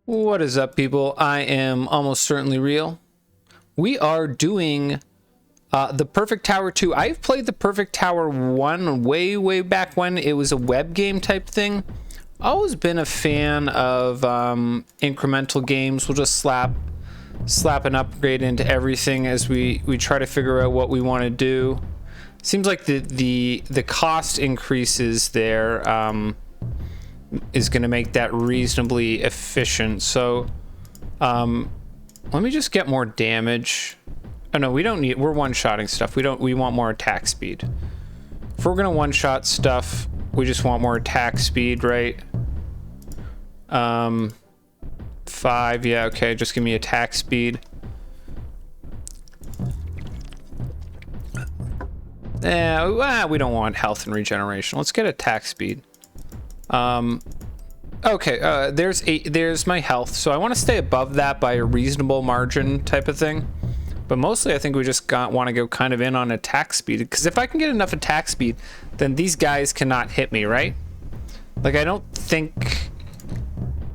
What is up, people? I am almost certainly real. We are doing the Perfect Tower 2. I've played the Perfect Tower 1 way back when it was a web game type thing. Always been a fan of incremental games. We'll just slap an upgrade into everything as we try to figure out what we want to do. Seems like the cost increases there. Is going to make that reasonably efficient. So let me just get more damage. Oh no, we don't need, we're one-shotting stuff. We want more attack speed. If we're gonna one-shot stuff, we just want more attack speed, right? 5, yeah, okay, just give me attack speed. We don't want health and regeneration. Let's get attack speed. Okay, there's my health. So I want to stay above that by a reasonable margin type of thing. But mostly I think we just want to go kind of in on attack speed. Because if I can get enough attack speed, then these guys cannot hit me, right? Like, I don't think...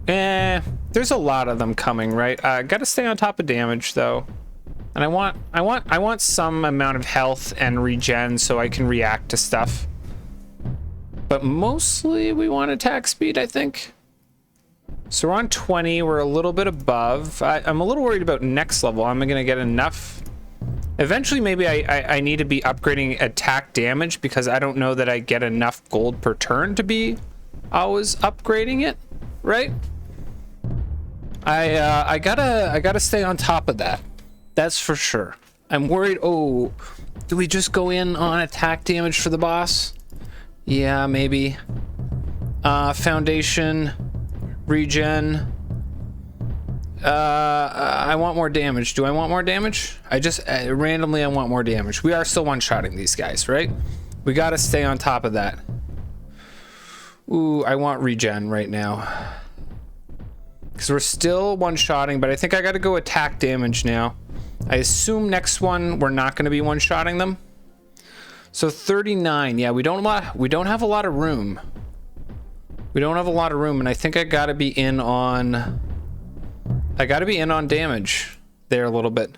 there's a lot of them coming, right? Gotta stay on top of damage, though. And I want some amount of health and regen so I can react to stuff. But mostly we want attack speed, I think. So we're on 20, we're a little bit above. I'm a little worried about next level. I'm gonna get enough. Eventually, maybe I need to be upgrading attack damage because I don't know that I get enough gold per turn to be always upgrading it, right? I gotta stay on top of that. That's for sure. I'm worried. Oh, do we just go in on attack damage for the boss? Yeah, maybe. Foundation, regen. I want more damage. Do I want more damage? I just randomly I want more damage. We are still one-shotting these guys, right? We gotta stay on top of that. Ooh, I want regen right now. Because we're still one-shotting, but I think I gotta go attack damage now. I assume next one we're not gonna be one-shotting them. So 39, yeah, we don't have a lot of room. We don't have a lot of room, and I think I gotta be in on damage there a little bit.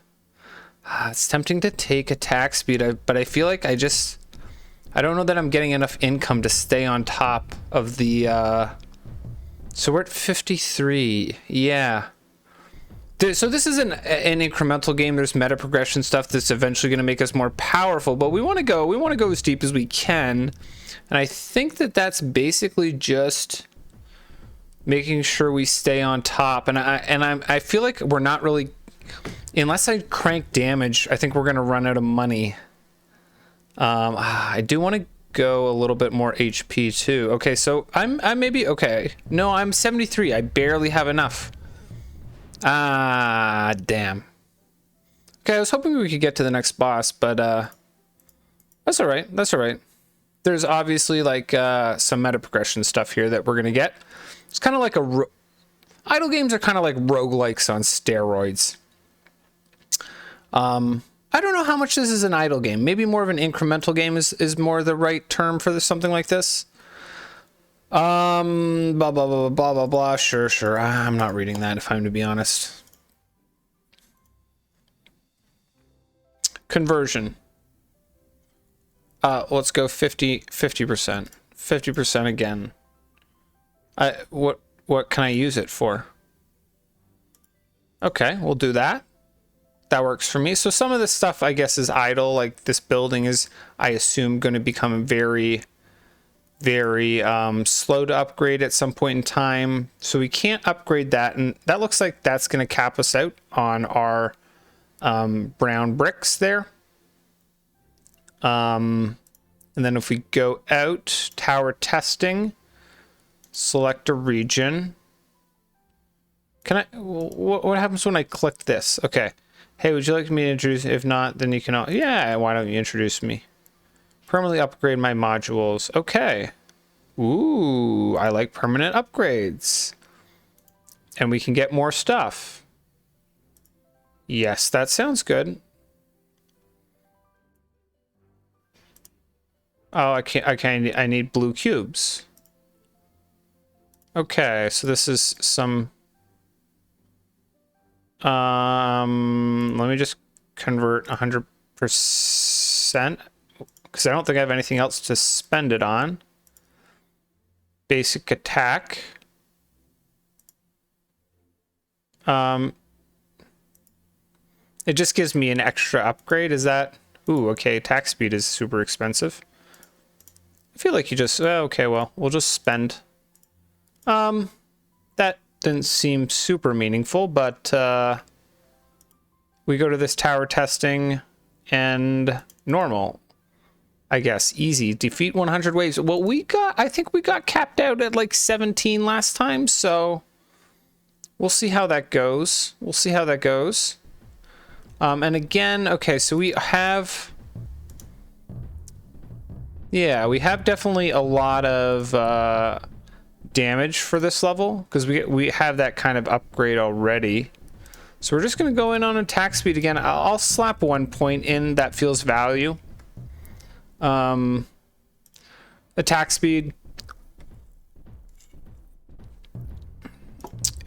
It's tempting to take attack speed, but I feel like I don't know that I'm getting enough income to stay on top of the, so we're at 53, yeah. So this is an incremental game. There's meta progression stuff that's eventually going to make us more powerful, but we want to go as deep as we can. And I think that's basically just making sure we stay on top. And I feel like we're not really, unless I crank damage, I think we're going to run out of money. I do want to go a little bit more HP too. Okay, so I'm maybe okay. No, I'm 73. I barely have enough. Ah, damn. Okay, I was hoping we could get to the next boss, but that's all right. That's all right. There's obviously like some meta progression stuff here that we're gonna get. It's kind of like idle games are kind of like roguelikes on steroids. I don't know how much this is an idle game. Maybe more of an incremental game is more the right term for something like this. Blah blah blah blah blah blah. Sure. I'm not reading that if I'm to be honest. Conversion. Let's go 50%. 50% again. What can I use it for? Okay, we'll do that. That works for me. So some of this stuff I guess is idle. Like this building is, I assume, going to become very slow to upgrade at some point in time, so we can't upgrade that, and that looks like that's going to cap us out on our brown bricks there. And then if we go out, tower testing, select a region. Can I, what happens when I click this? Okay, hey, would you like me to introduce? If not, then you can, yeah, why don't you introduce me? Permanently upgrade my modules. Okay. Ooh, I like permanent upgrades. And we can get more stuff. Yes, that sounds good. Oh, I need blue cubes. Okay, so this is some Let me just convert 100% because I don't think I have anything else to spend it on. Basic attack. It just gives me an extra upgrade. Is that? Ooh, okay. Attack speed is super expensive. I feel like you just... okay, well, we'll just spend. That didn't seem super meaningful, but we go to this tower testing and normal. I guess easy. Defeat 100 waves. Well, I think we got capped out at like 17 last time, so we'll see how that goes. We'll see how that goes. And again, okay, so we have... yeah, we have definitely a lot of damage for this level because we have that kind of upgrade already. So we're just going to go in on attack speed again. I'll slap 1 point in. That feels value. Attack speed.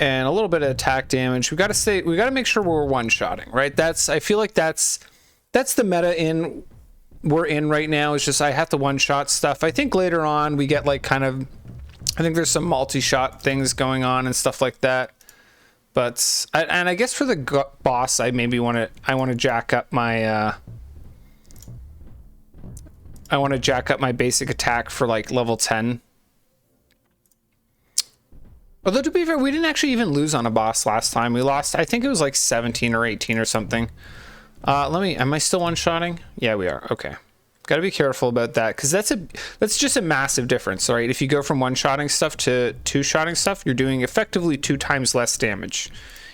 And a little bit of attack damage. We got to make sure we're one-shotting, right? I feel like that's the meta we're in right now. It's just I have to one-shot stuff. I think later on we get like kind of, I think there's some multi-shot things going on and stuff like that. But I guess for the boss, I want to jack up my basic attack for like level 10. Although to be fair, we didn't actually even lose on a boss last time. We lost, I think it was like 17 or 18 or something. Am I still one-shotting? Yeah, we are. Okay. Got to be careful about that because that's just a massive difference, right? If you go from one-shotting stuff to two-shotting stuff, you're doing effectively 2 times less damage.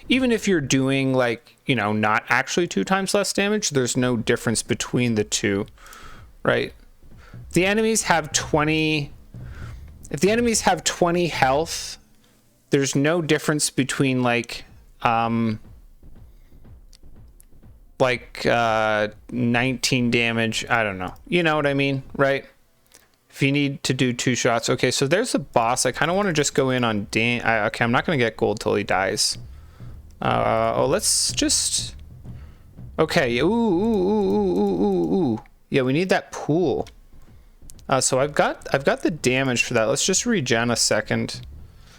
Even if you're doing like, you know, not actually 2 times less damage, there's no difference between the two, right? The enemies have 20. If the enemies have 20 health, there's no difference between like 19 damage. I don't know. You know what I mean, right? If you need to do 2 shots. Okay, so there's the boss. I kind of want to just go in on Dan. Okay, I'm not going to get gold till he dies. Let's just... okay, ooh. Yeah, we need that pool. So I've got the damage for that. Let's just regen a second.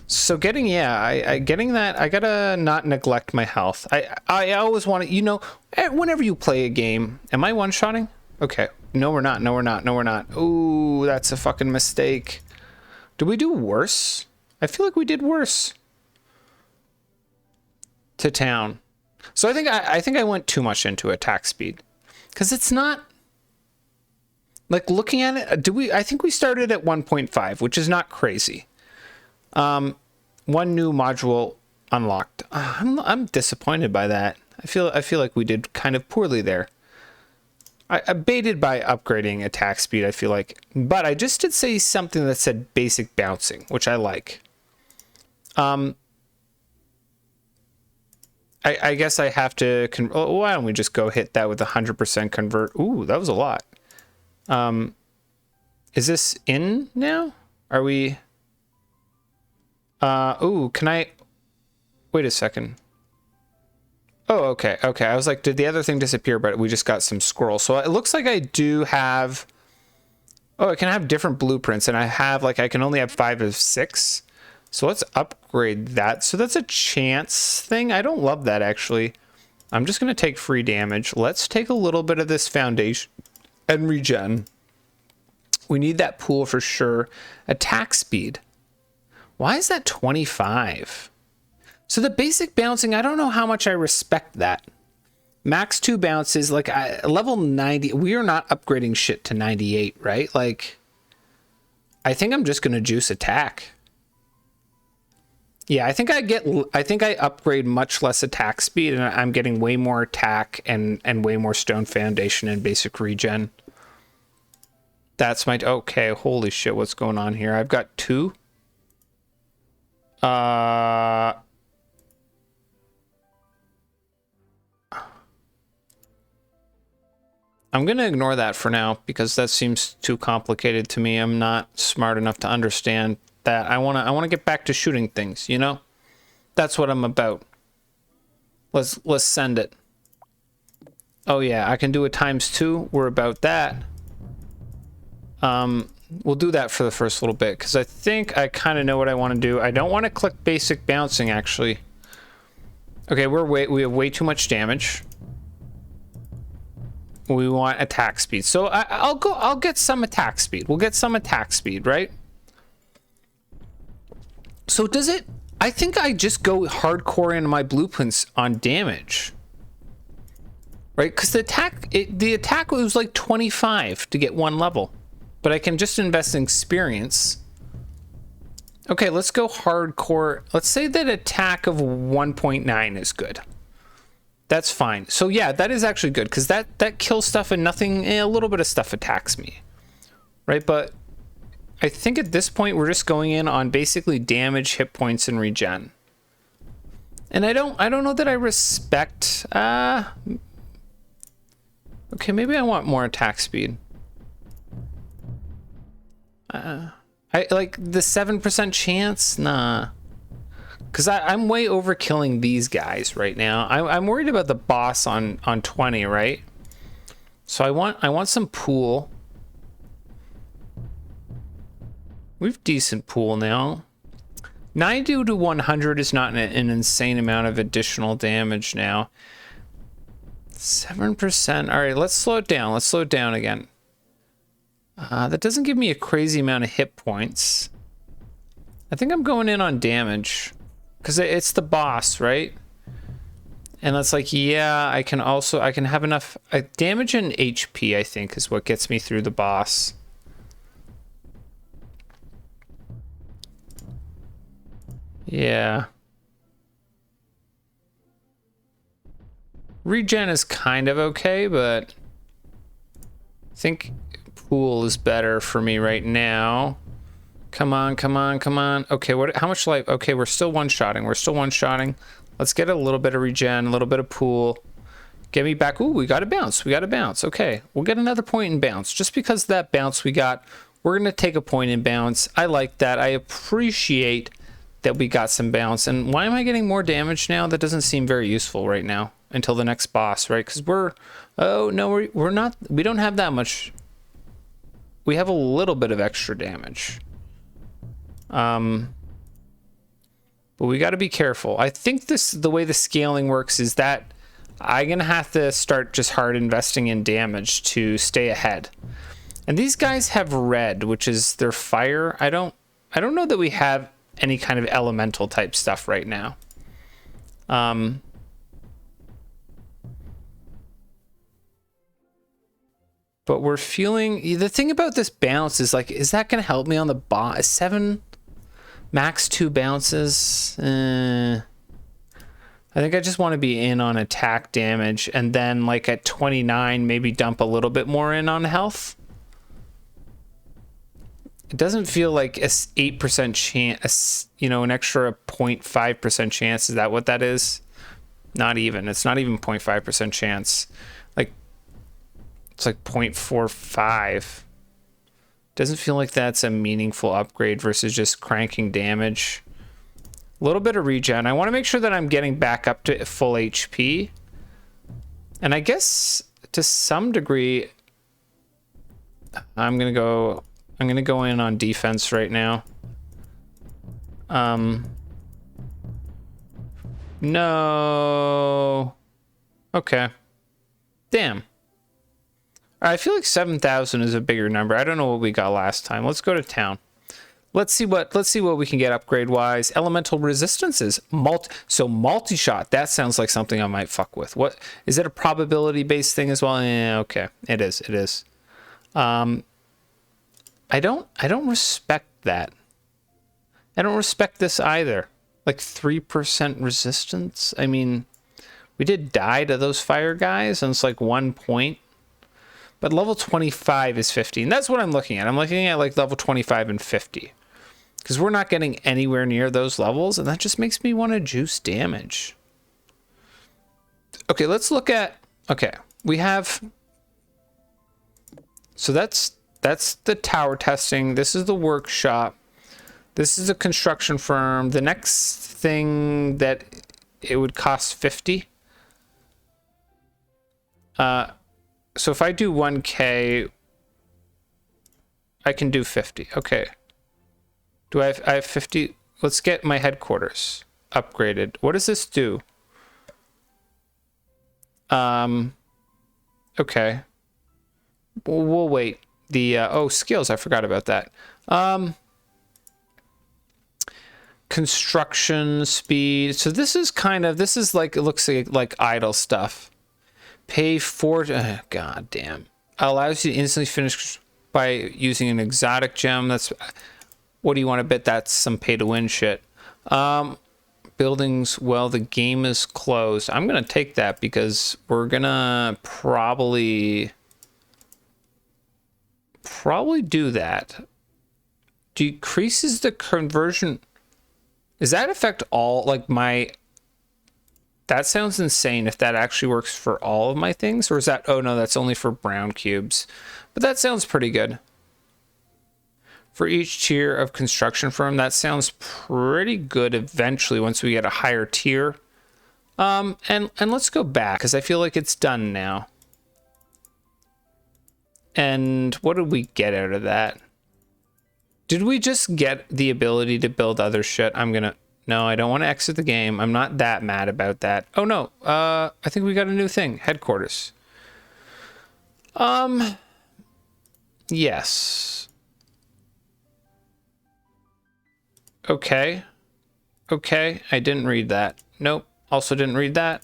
So getting that, I gotta not neglect my health. I always want to, you know, whenever you play a game, am I one-shotting? Okay. No, we're not. Ooh, that's a fucking mistake. Did we do worse? I feel like we did worse. To town. So I think I went too much into attack speed. Because it's not... like, looking at it, I think we started at 1.5, which is not crazy. 1 new module unlocked. I'm disappointed by that. I feel like we did kind of poorly there. I baited by upgrading attack speed, I feel like. But I just did say something that said basic bouncing, which I like. I guess I have to... why don't we just go hit that with 100% convert? Ooh, that was a lot. Is this in now? Are we... ooh, can I... wait a second. Oh, okay. I was like, did the other thing disappear? But we just got some squirrels. So it looks like I do have... oh, I can have different blueprints, and I have, like, I can only have 5 of 6. So let's upgrade that. So that's a chance thing. I don't love that, actually. I'm just going to take free damage. Let's take a little bit of this foundation and regen. We need that pool for sure. Attack speed. Why is that 25? So the basic bouncing, I don't know how much I respect that. Max 2 bounces, like level 90. We are not upgrading shit to 98, right? Like, I think I'm just going to juice attack. Yeah, I think I upgrade much less attack speed, and I'm getting way more attack and way more stone foundation and basic regen. That's my... okay, holy shit, what's going on here? I've got 2. I'm going to ignore that for now because that seems too complicated to me. I'm not smart enough to understand that. I want to get back to shooting things, you know? That's what I'm about. Let's send it. Oh yeah, I can do a ×2. We're about that. We'll do that for the first little bit because I think I kind of know what I want to do. I don't want to click basic bouncing actually. Okay, we have way too much damage. We want attack speed. So I'll get some attack speed. We'll get some attack speed, right? So does it, I think I just go hardcore into my blueprints on damage. Right? Because the attack was like 25 to get 1 level. But I can just invest in experience. Okay, let's go hardcore. Let's say that attack of 1.9 is good. That's fine. So yeah, that is actually good because that kills stuff and nothing, a little bit of stuff attacks me. Right? But I think at this point we're just going in on basically damage, hit points, and regen. And I don't know that I respect okay, maybe I want more attack speed. I like the 7% chance, nah. Because I'm way overkilling these guys right now. I'm worried about the boss on 20, right? So I want some pool. We've decent pool now. 90 to 100 is not an insane amount of additional damage now. 7%. All right, let's slow it down. Let's slow it down again. That doesn't give me a crazy amount of hit points. I think I'm going in on damage. Because it's the boss, right? And that's like, yeah, I can have enough damage and HP, I think, is what gets me through the boss. Yeah. Regen is kind of okay, but I think pool is better for me right now. Come on, come on, come on. Okay, how much life? Okay, we're still one-shotting. We're still one-shotting. Let's get a little bit of regen, a little bit of pool. Get me back. Ooh, we got to bounce. We got to bounce. Okay, we'll get another point in bounce. Just because of that bounce we got, we're going to take a point in bounce. I like that. I appreciate that we got some bounce. And why am I getting more damage now? That doesn't seem very useful right now until the next boss, right? Because oh, no, we're not, we don't have that much. We have a little bit of extra damage. But we got to be careful. I think the way the scaling works is that I'm going to have to start just hard investing in damage to stay ahead. And these guys have red, which is their fire. I don't know that we have any kind of elemental type stuff right now. But we're feeling, the thing about this bounce is like, is that going to help me on the boss? 7 max 2 bounces. I think I just want to be in on attack damage, and then like at 29 maybe dump a little bit more in on health. It doesn't feel like a 8% chance, you know, an extra 0.5% chance. Is that what that is? Not even. It's not even 0.5% chance. Like, it's like 0.45. Doesn't feel like that's a meaningful upgrade versus just cranking damage. A little bit of regen. I want to make sure that I'm getting back up to full HP. And I guess to some degree, I'm gonna go in on defense right now. No. Okay. Damn. I feel like 7,000 is a bigger number. I don't know what we got last time. Let's go to town. Let's see what we can get upgrade wise. Elemental resistances. Multi-shot. That sounds like something I might fuck with. What is it, a probability based thing as well? Yeah, okay. It is. I don't respect that. I don't respect this either. Like 3% resistance. I mean, we did die to those fire guys and it's like 1 point. But level 25 is 50. And that's what I'm looking at. I'm looking at like level 25 and 50. Because we're not getting anywhere near those levels. And that just makes me want to juice damage. Okay, let's look at... Okay, we have... So that's the tower testing. This is the workshop. This is a construction firm. The next thing that it would cost 50. So if I do 1K, I can do 50. Okay. Do I have 50? Let's get my headquarters upgraded. What does this do? Okay. We'll wait. The oh, skills, I forgot about that. Construction speed. So this is like, it looks like idle stuff. Pay for god damn. Allows you to instantly finish by using an exotic gem. That's, what do you want to bet that's some pay to win shit. Buildings, well, the game is closed. I'm gonna take that because we're gonna probably do that. Decreases the conversion. Does that affect all, like, my, that sounds insane if that actually works for all of my things, or is that, oh no, that's only for brown cubes. But that sounds pretty good. For each tier of construction firm, that sounds pretty good eventually once we get a higher tier. And let's go back because I feel like it's done now. And what did we get out of that? Did we just get the ability to build other shit? No, I don't want to exit the game. I'm not that mad about that. Oh no, I think we got a new thing. Headquarters. Yes. Okay. Okay, I didn't read that. Nope, also didn't read that.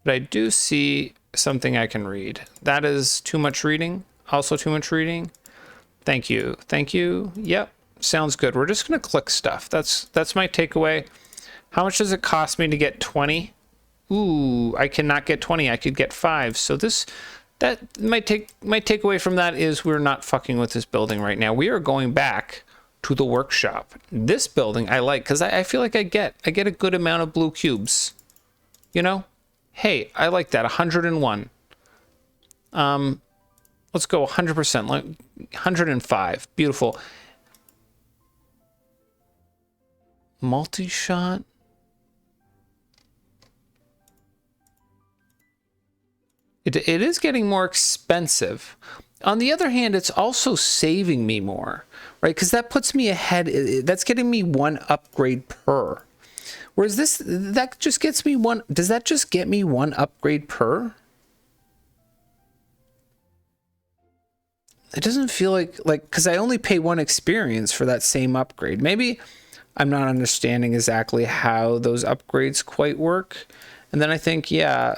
But I do see something I can read. That is too much reading. Also too much reading. Thank you. Thank you. Yep. Sounds good. We're just going to click stuff. That's my takeaway. How much does it cost me to get 20? Ooh, I cannot get 20. I could get 5. So my takeaway from that is we're not fucking with this building right now. We are going back to the workshop. This building I like because I feel like I get a good amount of blue cubes. You know? Hey, I like that. 101. Let's go 100%. Like 105. Beautiful. Multi-shot. It is getting more expensive. On the other hand, it's also saving me more, right? Because that puts me ahead. That's getting me 1 upgrade per. Whereas that just gets me 1. Does that just get me 1 upgrade per? It doesn't feel like, because I only pay 1 experience for that same upgrade. Maybe I'm not understanding exactly how those upgrades quite work. And then I think, yeah,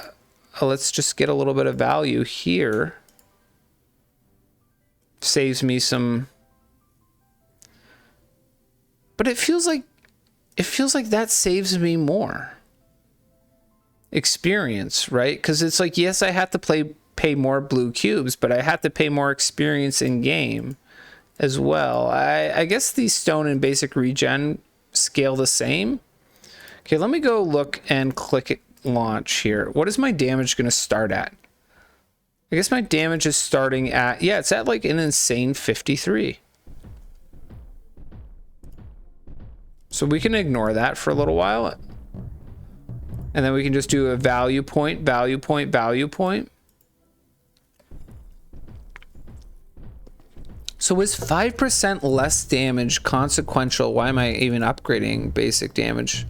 let's just get a little bit of value here. Saves me some. But it feels like that saves me more experience, right? Because it's like, yes, I have to pay more blue cubes, but I have to pay more experience in game as well. I guess these stone and basic regen scale the same. Okay, let me go look and click it, launch here. What is my damage going to start at? I guess my damage is starting at, yeah, it's at like an insane 53. So we can ignore that for a little while. And then we can just do a value point, value point, value point. So is 5% less damage consequential? Why am I even upgrading basic damage?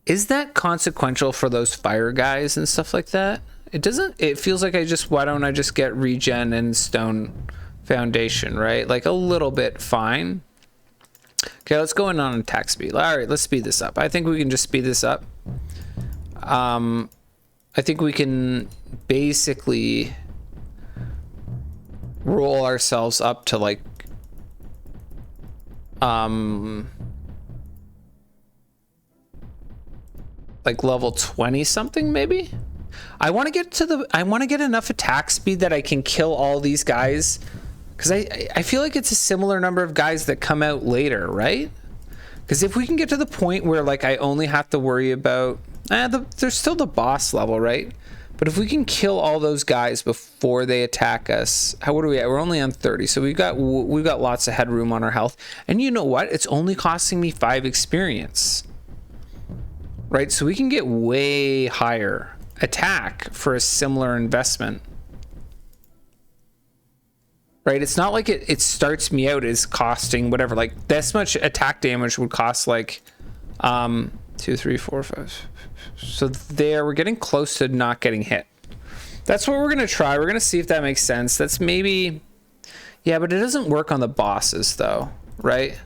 Is that consequential for those fire guys and stuff like that? It doesn't, it feels like why don't I just get regen and stone foundation, right? Like a little bit, fine. Okay, let's go in on attack speed. All right, let's speed this up. I think we can just speed this up. I think we can basically roll ourselves up to like level 20 something maybe. I want to get enough attack speed that I can kill all these guys, because I feel like it's a similar number of guys that come out later, right? Because if we can get to the point where like I only have to worry about there's still the boss level, right? But if we can kill all those guys before they attack us, what are we at? We're only on 30, so we've got lots of headroom on our health. And you know what? It's only costing me 5 experience, right? So we can get way higher attack for a similar investment. Right? It's not like it starts me out as costing whatever. Like this much attack damage would cost like 2, 3, 4, 5. So there, we're getting close to not getting hit. That's what we're gonna try. We're gonna see if that makes sense. That's maybe, yeah, but it doesn't work on the bosses though, right?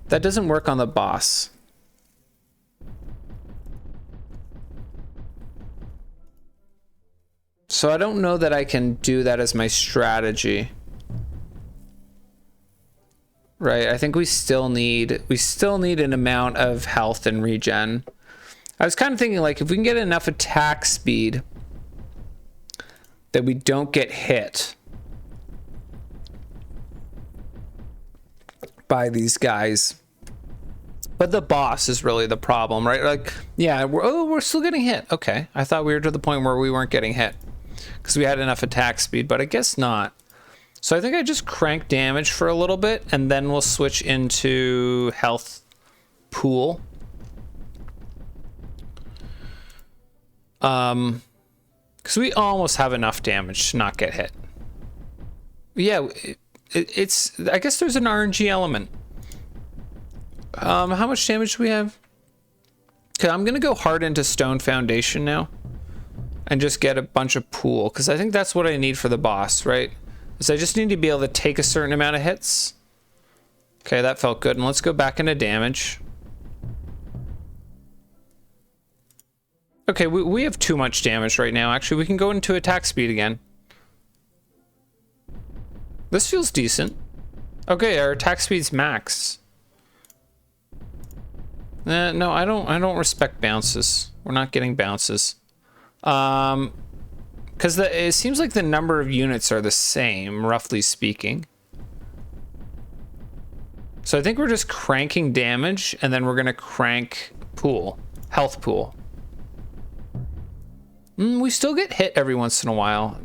That doesn't work on the boss. So I don't know that I can do that as my strategy. Right, I think we still need an amount of health and regen. I was kind of thinking like if we can get enough attack speed that we don't get hit by these guys. But the boss is really the problem, right? Like, yeah, we're still getting hit. Okay, I thought we were to the point where we weren't getting hit because we had enough attack speed, but I guess not. So I think I just crank damage for a little bit and then we'll switch into health pool. Because we almost have enough damage to not get hit. Yeah, it's, I guess there's an RNG element. How much damage do we have? Okay, I'm gonna go hard into Stone Foundation now and just get a bunch of pool, because I think that's what I need for the boss, right? Is I just need to be able to take a certain amount of hits. Okay, that felt good. And let's go back into damage. Okay, we have too much damage right now. Actually, we can go into attack speed again. This feels decent. Okay, our attack speed's max. No, I don't respect bounces. We're not getting bounces. Because it seems like the number of units are the same, roughly speaking. So I think we're just cranking damage, and then we're gonna crank pool, health pool. We still get hit every once in a while.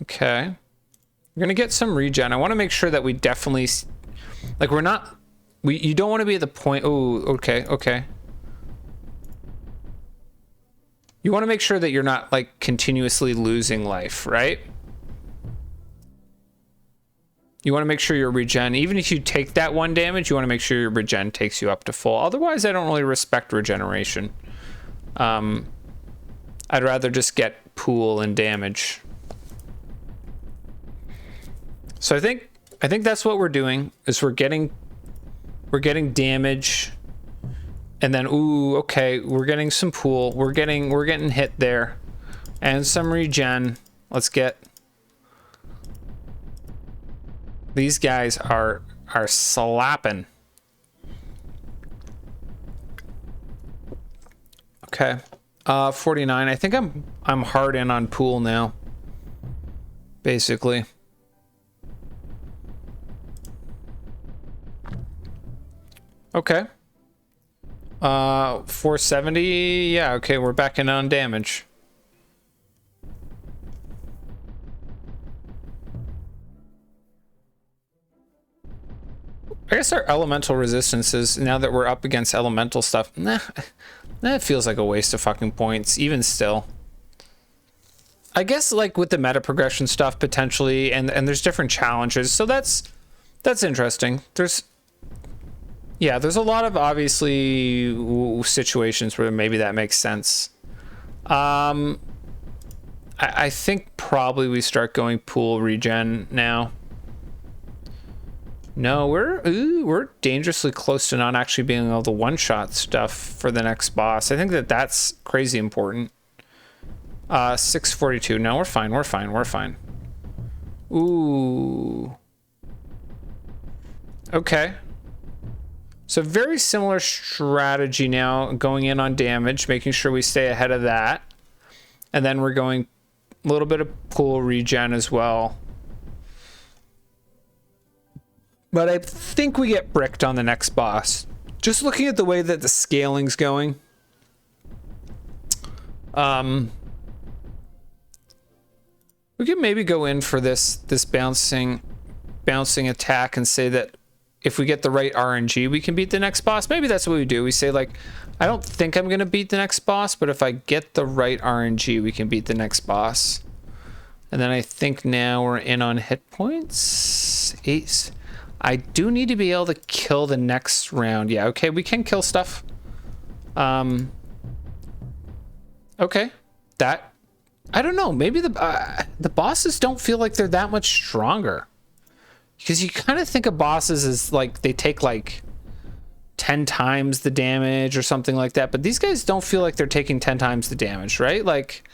Okay. We're gonna get some regen. I want to make sure that we definitely, like, we're not, you don't want to be at the point, oh, okay. You want to make sure that you're not, like, continuously losing life, right? You want to make sure your regen, even if you take that 1 damage, you want to make sure your regen takes you up to full. Otherwise, I don't really respect regeneration. I'd rather just get pool and damage. So I think that's what we're doing, is we're getting damage, and then ooh, okay, we're getting some pool. We're getting hit there, and some regen. Let's get. These guys are slapping. Okay, 49. I think I'm hard in on pool now. Basically. Okay. 470. Yeah. Okay, we're back in on damage. I guess our elemental resistances, now that we're up against elemental stuff, that feels like a waste of fucking points, even still. I guess, like, with the meta progression stuff, potentially, and there's different challenges, so that's interesting. There's a lot of, obviously, situations where maybe that makes sense. I think probably we start going pool regen now. No, we're dangerously close to not actually being able to one-shot stuff for the next boss. I think that's crazy important. 642. No, we're fine. Ooh. Okay. So very similar strategy now, going in on damage, making sure we stay ahead of that. And then we're going a little bit of pool regen as well. But I think we get bricked on the next boss. Just looking at the way that the scaling's going. We could maybe go in for this bouncing attack and say that if we get the right RNG, we can beat the next boss. Maybe that's what we do. We say like, I don't think I'm going to beat the next boss, but if I get the right RNG, we can beat the next boss. And then I think now we're in on hit points. Ace. I do need to be able to kill the next round. Yeah, okay, we can kill stuff. Okay, that, I don't know, maybe the bosses don't feel like they're that much stronger. Because you kind of think of bosses as like, they take like 10 times the damage or something like that, but these guys don't feel like they're taking 10 times the damage, right? Like,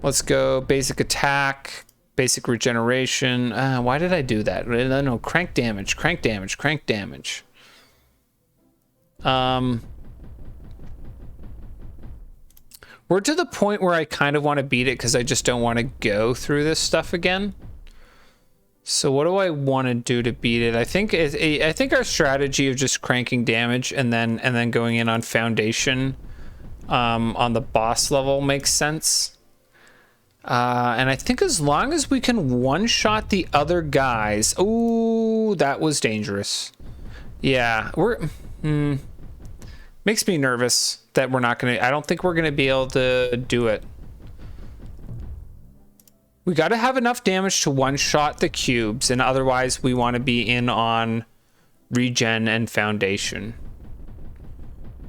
let's go basic attack, basic regeneration. Why did I do that? No, crank damage, crank damage, crank damage. We're to the point where I kind of want to beat it because I just don't want to go through this stuff again. So what do I want to do to beat it? I think our strategy of just cranking damage and then going in on foundation on the boss level makes sense. And I think as long as we can one-shot the other guys... Ooh, that was dangerous. Yeah, makes me nervous that we're not gonna... I don't think we're gonna be able to do it. We gotta have enough damage to one-shot the cubes, and otherwise we want to be in on regen and foundation.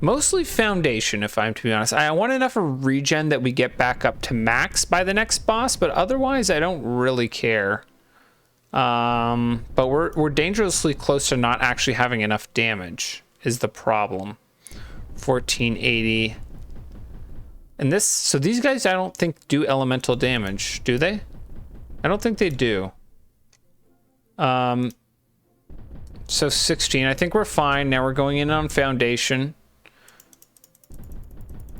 Mostly foundation, if I'm to be honest. I want enough of regen that we get back up to max by the next boss, but otherwise I don't really care. But we're dangerously close to not actually having enough damage is the problem. 1480. And this, so these guys I don't think do elemental damage, do they? I don't think they do. So 16, I think we're fine. Now we're going in on foundation.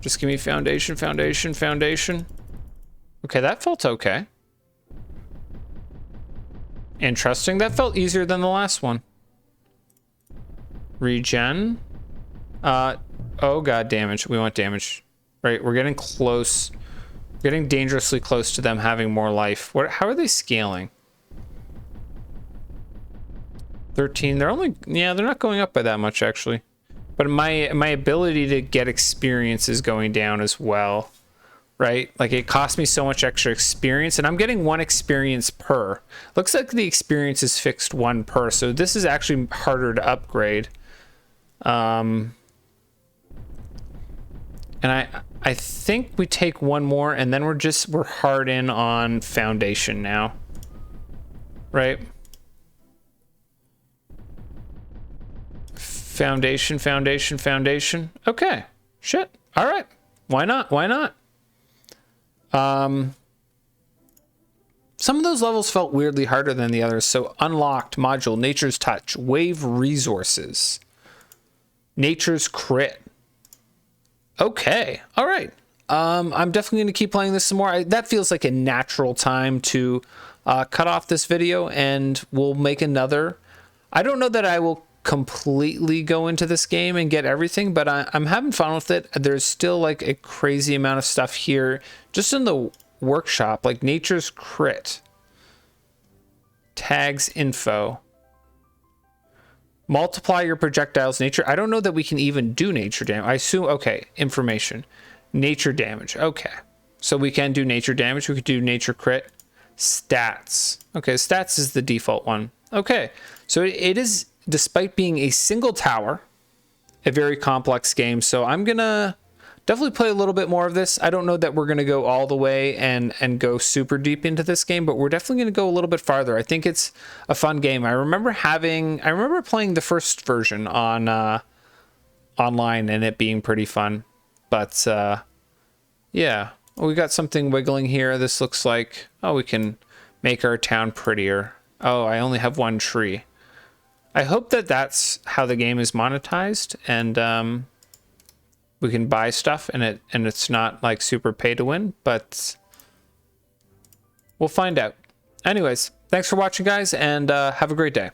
Just give me foundation, foundation, foundation. Okay, that felt okay. Interesting, that felt easier than the last one. Regen. Oh god, damage. We want damage. Right, we're getting close. We're getting dangerously close to them having more life. How are they scaling? 13, they're only, yeah, they're not going up by that much actually. But my ability to get experience is going down as well, right? Like it costs me so much extra experience and I'm getting 1 experience per. Looks like the experience is fixed 1 per, so this is actually harder to upgrade. And I think we take 1 more and then we're hard in on foundation now. Right? Foundation, foundation, foundation. Okay. Shit. All right. Why not? Why not? Some of those levels felt weirdly harder than the others. So unlocked module, Nature's Touch, Wave Resources, Nature's Crit. Okay. All right. I'm definitely going to keep playing this some more. That feels like a natural time to cut off this video and we'll make another. I don't know that I will completely go into this game and get everything, but I'm having fun with it. There's still like a crazy amount of stuff here just in the workshop, like Nature's Crit, tags info, multiply your projectiles nature. I don't know that we can even do nature damage. I assume, okay, information, nature damage. Okay, so we can do nature damage. We could do nature crit. Stats. Okay, stats is the default one. Okay, so it is, despite being a single tower, a very complex game. So I'm gonna definitely play a little bit more of this. I don't know that we're gonna go all the way and go super deep into this game, but we're definitely gonna go a little bit farther. I think it's a fun game. I remember playing the first version on online and it being pretty fun. But yeah, we got something wiggling here. This looks like, oh, we can make our town prettier. Oh, I only have 1 tree. I hope that that's how the game is monetized and we can buy stuff and it's not like super pay to win, but we'll find out. Anyways, thanks for watching guys and have a great day.